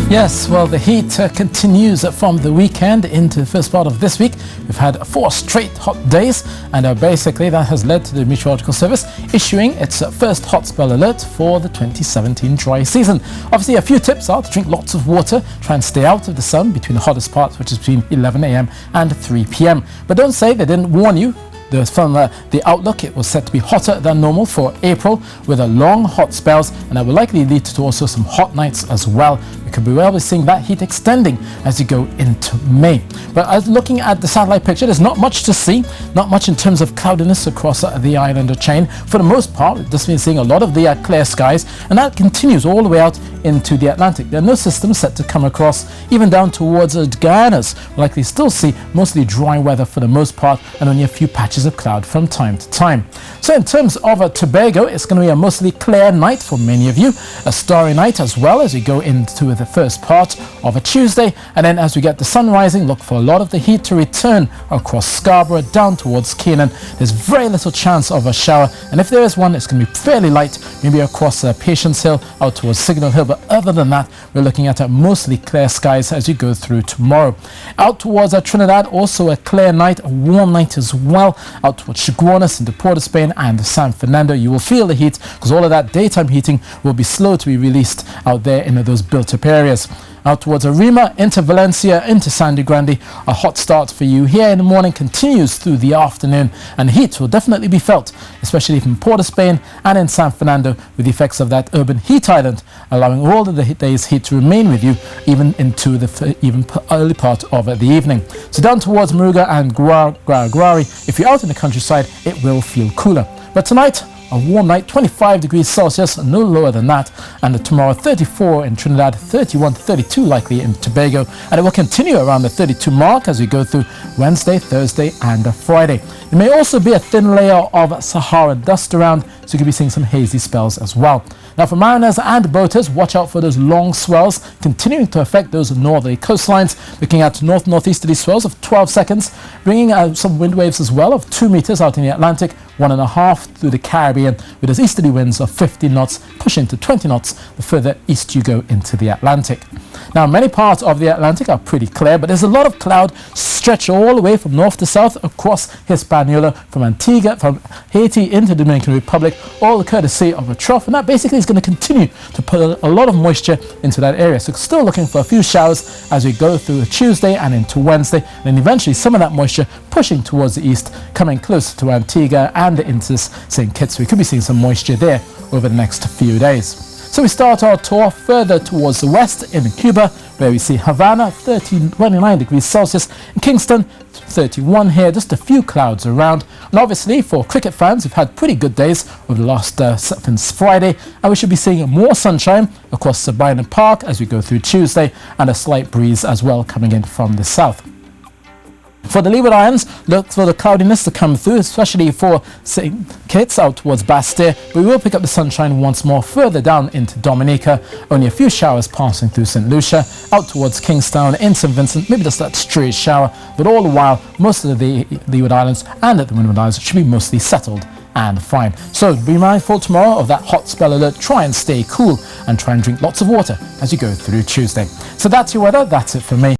Yes, well, the heat continues from the weekend into the first part of this week. We've had 4 straight hot days, and basically that has led to the Meteorological Service issuing its first hot spell alert for the 2017 dry season. Obviously, a few tips are to drink lots of water, try and stay out of the sun between the hottest parts, which is between 11 a.m. and 3 p.m. But don't say they didn't warn you. From the outlook, it was set to be hotter than normal for April with a long hot spells, and that will likely lead to also some hot nights as well. We could be well seeing that heat extending as you go into May. But as looking at the satellite picture, there's not much to see, not much in terms of cloudiness across the island chain. For the most part, we've just been seeing a lot of the clear skies, and that continues all the way out into the Atlantic. There are no systems set to come across even down towards Guyana's. We'll likely still see mostly dry weather for the most part, and only a few patches of cloud from time to time. So in terms of Tobago, it's going to be a mostly clear night for many of you, a starry night as well as we go into the first part of a Tuesday, and then as we get the sun rising, look for a lot of the heat to return across Scarborough down towards Canaan. There's very little chance of a shower, and if there is one, it's going to be fairly light, maybe across Patience Hill out towards Signal Hill, but other than that, we're looking at mostly clear skies as you go through tomorrow. Out towards Trinidad, also a clear night, a warm night as well. Out towards Chaguanas into Port of Spain and San Fernando, you will feel the heat because all of that daytime heating will be slow to be released out there in those built-up areas. Out towards Arima, into Valencia, into Sangre Grande, a hot start for you here in the morning continues through the afternoon, and heat will definitely be felt, especially from Port of Spain and in San Fernando, with the effects of that urban heat island, allowing all of the day's heat to remain with you even into the early part of the evening. So down towards Muruga and Guarari, if you're out in the countryside, it will feel cooler. But tonight, a warm night, 25 degrees Celsius, no lower than that, and tomorrow 34 in Trinidad, 31 to 32 likely in Tobago, and it will continue around the 32 mark as we go through Wednesday, Thursday and Friday. There may also be a thin layer of Sahara dust around, so you could be seeing some hazy spells as well. Now for mariners and boaters, watch out for those long swells continuing to affect those northerly coastlines, looking at north-northeasterly swells of 12 seconds, bringing some wind waves as well of 2 meters out in the Atlantic, 1.5 through the Caribbean, with those easterly winds of 15 knots pushing to 20 knots the further east you go into the Atlantic. Now many parts of the Atlantic are pretty clear, but there's a lot of cloud stretched all the way from north to south across Hispaniola, from Antigua, from Haiti into the Dominican Republic, all courtesy of a trough, and that basically is going to continue to put a lot of moisture into that area. So still looking for a few showers as we go through Tuesday and into Wednesday, and then eventually some of that moisture pushing towards the east, coming closer to Antigua and into St. Kitts. We could be seeing some moisture there over the next few days. So we start our tour further towards the west in Cuba, where we see Havana, 29 degrees Celsius, and Kingston, 31 here, just a few clouds around. And obviously for cricket fans, we've had pretty good days over the last since Friday, and we should be seeing more sunshine across Sabina Park as we go through Tuesday, and a slight breeze as well coming in from the south. For the Leeward Islands, look for the cloudiness to come through, especially for St. Kitts out towards Basseterre. We will pick up the sunshine once more further down into Dominica. Only a few showers passing through St. Lucia, out towards Kingstown, in St. Vincent, maybe just that stray shower. But all the while, most of the Leeward Islands and at the Windward Islands should be mostly settled and fine. So be mindful tomorrow of that hot spell alert. Try and stay cool and try and drink lots of water as you go through Tuesday. So that's your weather. That's it for me.